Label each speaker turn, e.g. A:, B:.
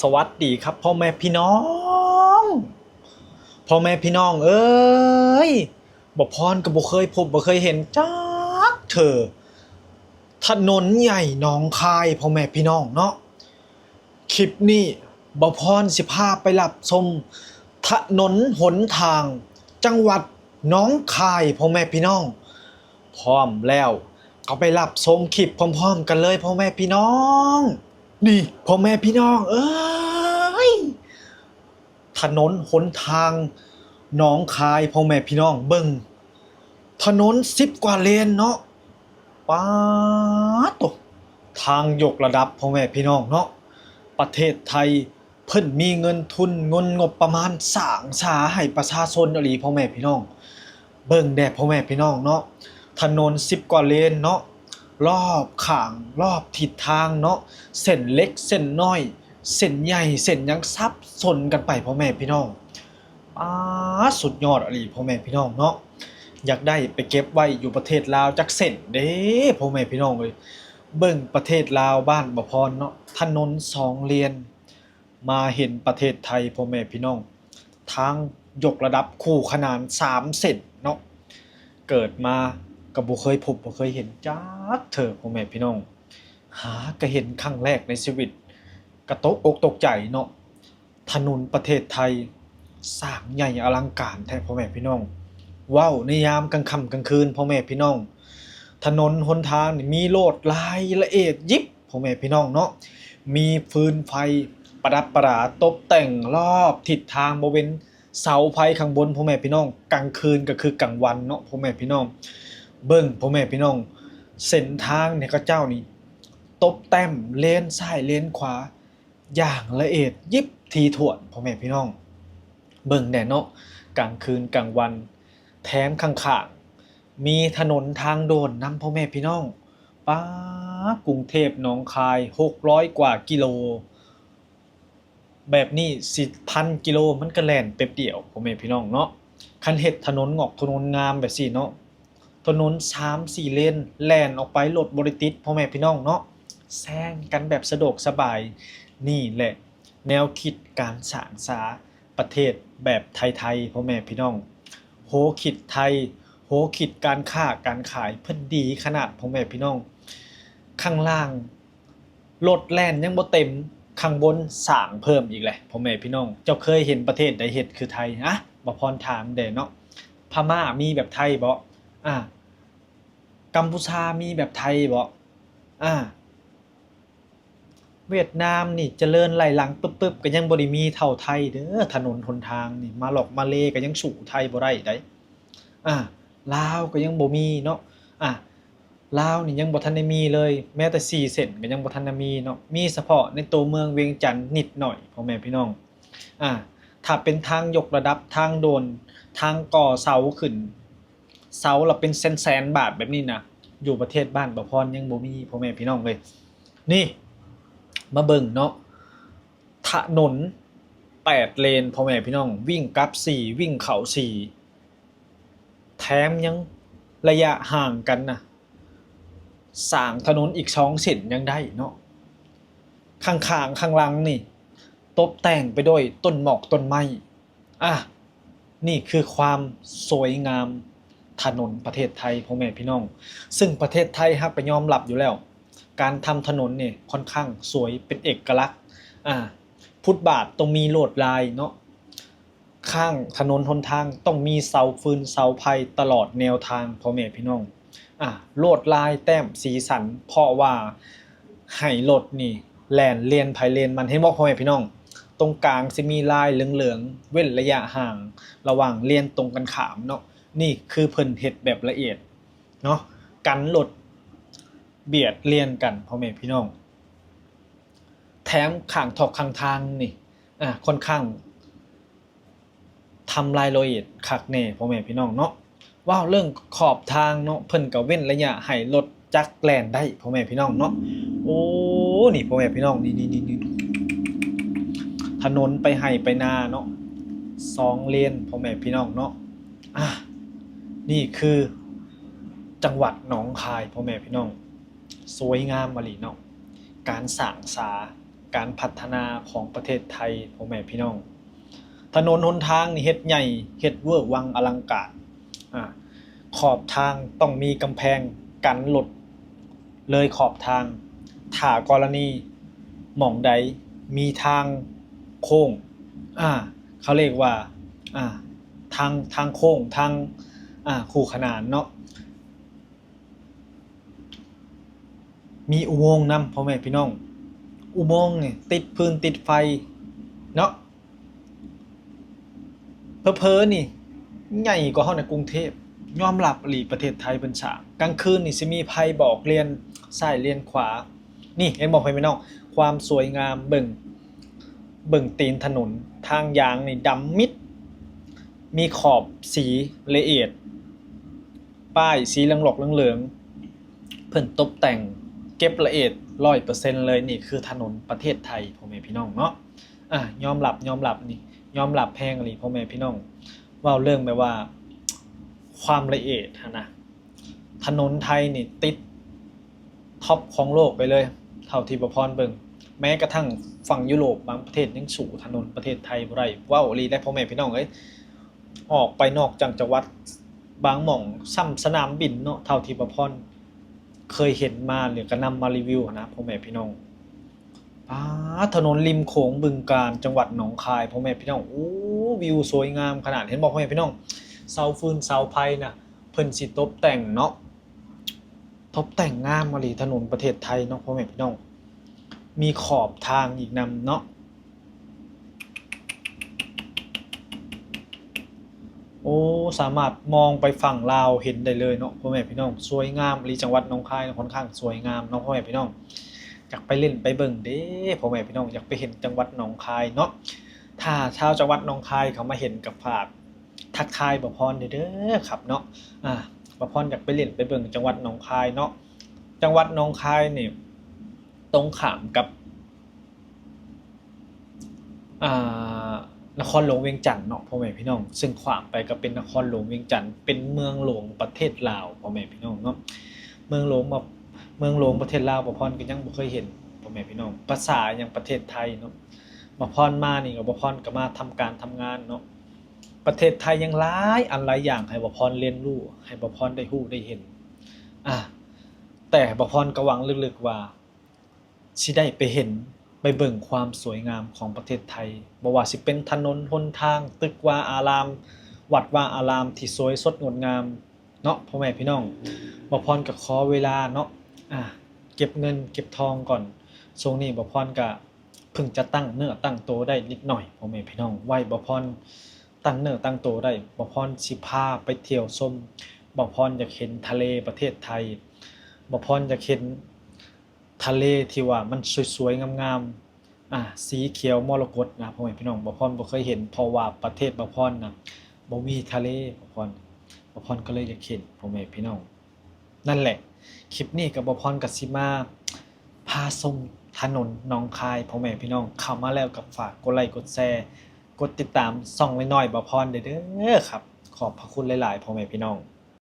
A: สวัสดีครับพ่อแม่พี่น้องพ่อแม่พี่น้องเอ้ยบ่พรก็บ่เคยพบบ่เคยเห็นจักเธอถนนใหญ่หนองคายพ่อแม่พี่น้องเนาะคลิปนี้บ่พรสิพาไปรับชมถนนหนทางจังหวัดหนองคายพ่อแม่พี่น้องพร้อมแล้วก็ไปรับชมคลิปพร้อมๆกันเลยพ่อแม่พี่น้องนี่พ่อแม่พี่น้องเอ้ย ถนนหนทางหนองคายพ่อแม่พี่น้องเบิ่งถนน10 กว่าเลนเนาะป๊าดโตทางยกระดับพ่อแม่พี่น้องเนาะประเทศไทยเพิ่นมีเงินทุนเงินงบประมาณสร้างสาให้ประชาชนอีหลีพ่อแม่พี่น้องเบิ่งแด่พ่อแม่พี่น้องเนาะถนน10 กว่าเลนเนาะรอบข้างรอบทิศทางเนาะเส้นเล็กเส้นน้อยเส้นใหญ่เส้นหยังซับซ้อนกันไปพ่อแม่พี่น้องป๊าดสุดยอดอีหลีพ่อแม่พี่น้องเนาะอยากได้ไปเก็บไว้อยู่ประเทศลาวจักเส้นเด้พ่อแม่พี่น้องเอ้ยเบิ่งประเทศลาวบ้านบ่พรเนาะถนน2 เลนมาเห็นประเทศไทยพ่อแม่พี่น้องทางยกระดับคู่ขนาน3 เส้นเนาะเกิดมาก็บ่เคยพบบ่เคยเห็นจักเทื่อพ่อแม่พี่น้องหาก็เห็นครั้งแรกในชีวิตก็ตกอกตกใจเนาะถนนประเทศไทยสร้างใหญ่อลังการแท้พ่อแม่พี่น้องว้าวในยามกลางค่ำกลางคืนพ่อแม่พี่น้องถนนหนทางนี่มีโลดลายละเอียดยิบพ่อแม่พี่น้องเนาะมีฟืนไฟประดับประดาตกแต่งรอบทิศทางบ่เว้นเสาไฟข้างบนพ่อแม่พี่น้องกลางคืนก็คือกลางวันเนาะพ่อแม่พี่น้องเบิ่งพ่อแม่พี่น้องเส้นทางเนี่ยเขาเจ้านี่ตบแต่งเลนซ้ายเลนขวาอย่างละเอียดยิบถี่ถ้วนพ่อแม่พี่น้องเบิ่งแน่เนาะกลางคืนกลางวันแถมข้างๆมีถนนทางโดนนำพ่อแม่พี่น้องป๊ากรุงเทพหนองคาย600 กว่ากิโลแบบนี้สิ1,000 กิโลมันก็แล่นแป๊บเดียวพ่อแม่พี่น้องเนาะคันเฮ็ดถนนงอกถนนงามแบบซี้เนาะถนน3-4 เลนแล่นออกไปรถบ่ได้ติดพ่อแม่พี่น้องเนาะแซงกันแบบสะดวกสบายนี่แหละแนวคิดการสร้างสาประเทศแบบไทยๆพ่อแม่พี่น้องโหคิดไทยโหคิดการค้าการขายเพิ่นดีขนาดพ่อแม่พี่น้องข้างล่างรถแล่นยังบ่เต็มข้างบนสร้างเพิ่มอีกแหละพ่อแม่พี่น้องเจ้าเคยเห็นประเทศใดเฮ็ดคือไทยอะบ่พรถามแด้เนาะพม่ามีแบบไทยบ่อากัมพูชามีแบบไทยบ่อาเวียดนามนี่เจริญไหล่หลังปึ๊บๆก็ยังบ่ได้มีเท่าไทยเด้อถนนหนทางนี่มาหลอกมาเลก็ยังสู้ไทยบ่ได้ได้อาลาวก็ยังบ่มีเนาะอาลาวนี่ยังบ่ทันได้มีเลยแม้แต่4เส้นก็ยังบ่ทันได้มีเนาะมีเฉพาะในตัวเมืองเวียงจันทน์นิดหน่อยพ่อแม่พี่น้องอาถ้าเป็นทางยกระดับทางโดนทางก่อเสาขึ้นเสาละเป็นแสนๆบาทแบบนี้น่ะอยู่ประเทศบ้านบ่พรยังบ่มีพ่อแม่พี่น้องเอ้ยนี่ มาเบิ่งเนาะถนน8 เลนพ่อแม่พี่น้องวิ่งกลับ4วิ่งเข้า4แถมยังระยะห่างกันน่ะสร้างถนนอีก2 เส้นยังได้เนาะข้างๆข้างหลังนี่ตกแต่งไปด้วยต้นหมอกต้นไม้อะนี่คือความสวยงามถนนประเทศไทยพ่อแม่พี่น้องซึ่งประเทศไทยเราก็ยอมรับอยู่แล้วการทำถนนเนี่ยค่อนข้างสวยเป็นเอกลักษณ์ฟุตบาทต้องมีลวดลายเนาะข้างถนนหนทางต้องมีเสาฟืนเสาไฟตลอดแนวทางพ่อแม่พี่น้องลวดลายแต้มสีสันเพราะว่าให้รถนี่แล่นเลนไผเลนมันเห็นบ่พ่อแม่พี่น้องตรงกลางสิมีลายเหลืองๆเว้นระยะห่างระหว่างเลนตรงกันข้ามเนาะนี่คือเพิ่นเฮ็ดแบบละเอียดเนาะกันรถเบียดเลียนกันพ่อแม่พี่น้องแถมข้างถอกข้างทางนี่ค่อนข้างทำรายละเอียดคักแน่พ่อแม่พี่น้องเนาะว้าวเรื่องขอบทางเนาะเพิ่นก็เว้นระยะให้รถจักรแล่นได้พ่อแม่พี่น้องเนาะโอ้นี่พ่อแม่พี่น้องนี่ถนนไปให้ไปนาเนาะ2 เลนพ่อแม่พี่น้องเนาะนี่คือจังหวัดหนองคายพ่อแม่พี่น้องสวยงามมะลิเนาะการสร้างสา การพัฒนาของประเทศไทยพ่อแม่พี่น้องถนนหนทางนี่เฮ็ดใหญ่เฮ็ดเวอร์วังอลังการขอบทางต้องมีกำแพงกันรถเลยขอบทางถ้ากรณีหม่องใดมีทางโค้งเขาเรียกว่าทางโค้งทางคู่ขนานเนาะมีอุโมงค์นำพ่อแม่พี่น้องอุโมงค์นี่ติดพื้นติดไฟเนาะเพ้อๆนี่ใหญ่กว่าเฮาในกรุงเทพยอมรับอีหลีประเทศไทยเพิ่นสร้างกลางคืนนี่สิมีไผบอกเลียนซ้ายเลียนขวานี่เห็นบ่พ่อแม่พี่น้องความสวยงามเบิ่งตีนถนนทางยางนี่ดำมิดมีขอบสีละเอียดป้ายสีเหลืองๆเพิ่นตกแต่งเก็บละเอียด 100% เลยนี่คือถนนประเทศไทยพ่อแม่พี่น้องเนาะยอมรับนี่ยอมรับแพงอีหลีพ่อแม่พี่น้องเว้าเรื่องแบบว่าความละเอียดนะถนนไทยนี่ติดท็อปของโลกไปเลยเท่าที่บ่พรเบิ่งแม้กระทั่งฝั่งยุโรปบางประเทศยังสู่ถนนประเทศไทยบ่ได้ว้าวอีหลีได้พ่อแม่พี่น้องเอ้ยออกไปนอกจังหวัดบางหม่องซ้ำสนามบินเนาะเท่าที่บ่พรเคยเห็นมาหรือก็นำมารีวิวนะพ่อแม่พี่น้องถนนริมโขงบึงกาฬจังหวัดหนองคายพ่อแม่พี่น้องโอ้วิวสวยงามขนาดเห็นบ่พ่อแม่พี่น้องเสาฟืนเสาไฟน่ะเพิ่นสิตบแต่งเนาะตบแต่งงามอีหลีถนนประเทศไทยเนาะพ่อแม่พี่น้องมีขอบทางอีกนำเนาะโอ้สามารถมองไปฝั่งลาวเห็นได้เลยเนาะพ่อแม่พี่น้องสวยงามอีหลีจังหวัดหนองคายค่อนข้างสวยงามเนาะพ่อแม่พี่น้องอยากไปเล่นไปเบิ่งเด้พ่อแม่พี่น้องอยากไปเห็นจังหวัดหนองคายเนาะถ้าชาวจังหวัดหนองคายเขามาเห็นกับฝากทักทายบ่พรเด้อครับเนาะบ่พรอยากไปเล่นไปเบิ่งจังหวัดหนองคายเนาะจังหวัดหนองคายนี่ตรงข้ามกับนครหลวงเวียงจันทน์เนาะพ่อแม่พี่น้องซึ่งขวามไปก็เป็นนครหลวงเวียงจันทน์เป็นเมืองหลวงประเทศลาวพ่อแม่พี่น้องเนาะเมืองหลวงประเทศลาวบ่พรก็ยังบ่เคยเห็นพ่อแม่พี่น้องภาษาอย่างประเทศไทยเนาะบ่พรมานี่ก็บ่พรก็มาทำการทำงานเนาะประเทศไทยยังหลายอันหลายอย่างให้บ่พรเรียนรู้ให้บ่พรได้รู้ได้เห็นแต่บ่พรก็หวังลึกๆว่าสิได้ไปเห็นไปเบิ่งความสวยงามของประเทศไทยบ่ว่าสิเป็นถนนหนทางตึกวาอารามวัดวาอารามที่สวยสดงดงามเนาะพ่อแม่พี่น้องบ่พรก็ขอเวลาเนาะเก็บเงินเก็บทองก่อนช่วงนี้บ่พรก็เพิ่งจะตั้งเนื้อตั้งตัวได้นิดหน่อยพ่อแม่พี่น้องไว้บ่พรตั้งเนื้อตั้งตัวได้บ่พรสิพาไปเที่ยวชมบ่พรอยากเห็นทะเลประเทศไทยบ่พรอยากเห็นทะเลที่ว่ามันสวยๆงามๆสีเขียวมรกตนะพ่อแม่พี่น้องบ่พรบ่เคยเห็นเพราะว่าประเทศบ่พรน่ะบ่มีทะเลบ่พรก็เลยอยากเห็นพ่อแม่พี่น้องนั่นแหละคลิปนี้ก็บ่พรก็สิมาพาชมถนนหนองคายพ่อแม่พี่น้องเข้ามาแล้วก็ฝากกดไลค์กดแชร์กดติดตามช่องน้อยๆบ่พรเด้อครับขอบพระคุณหลายๆพ่อแม่พี่น้อง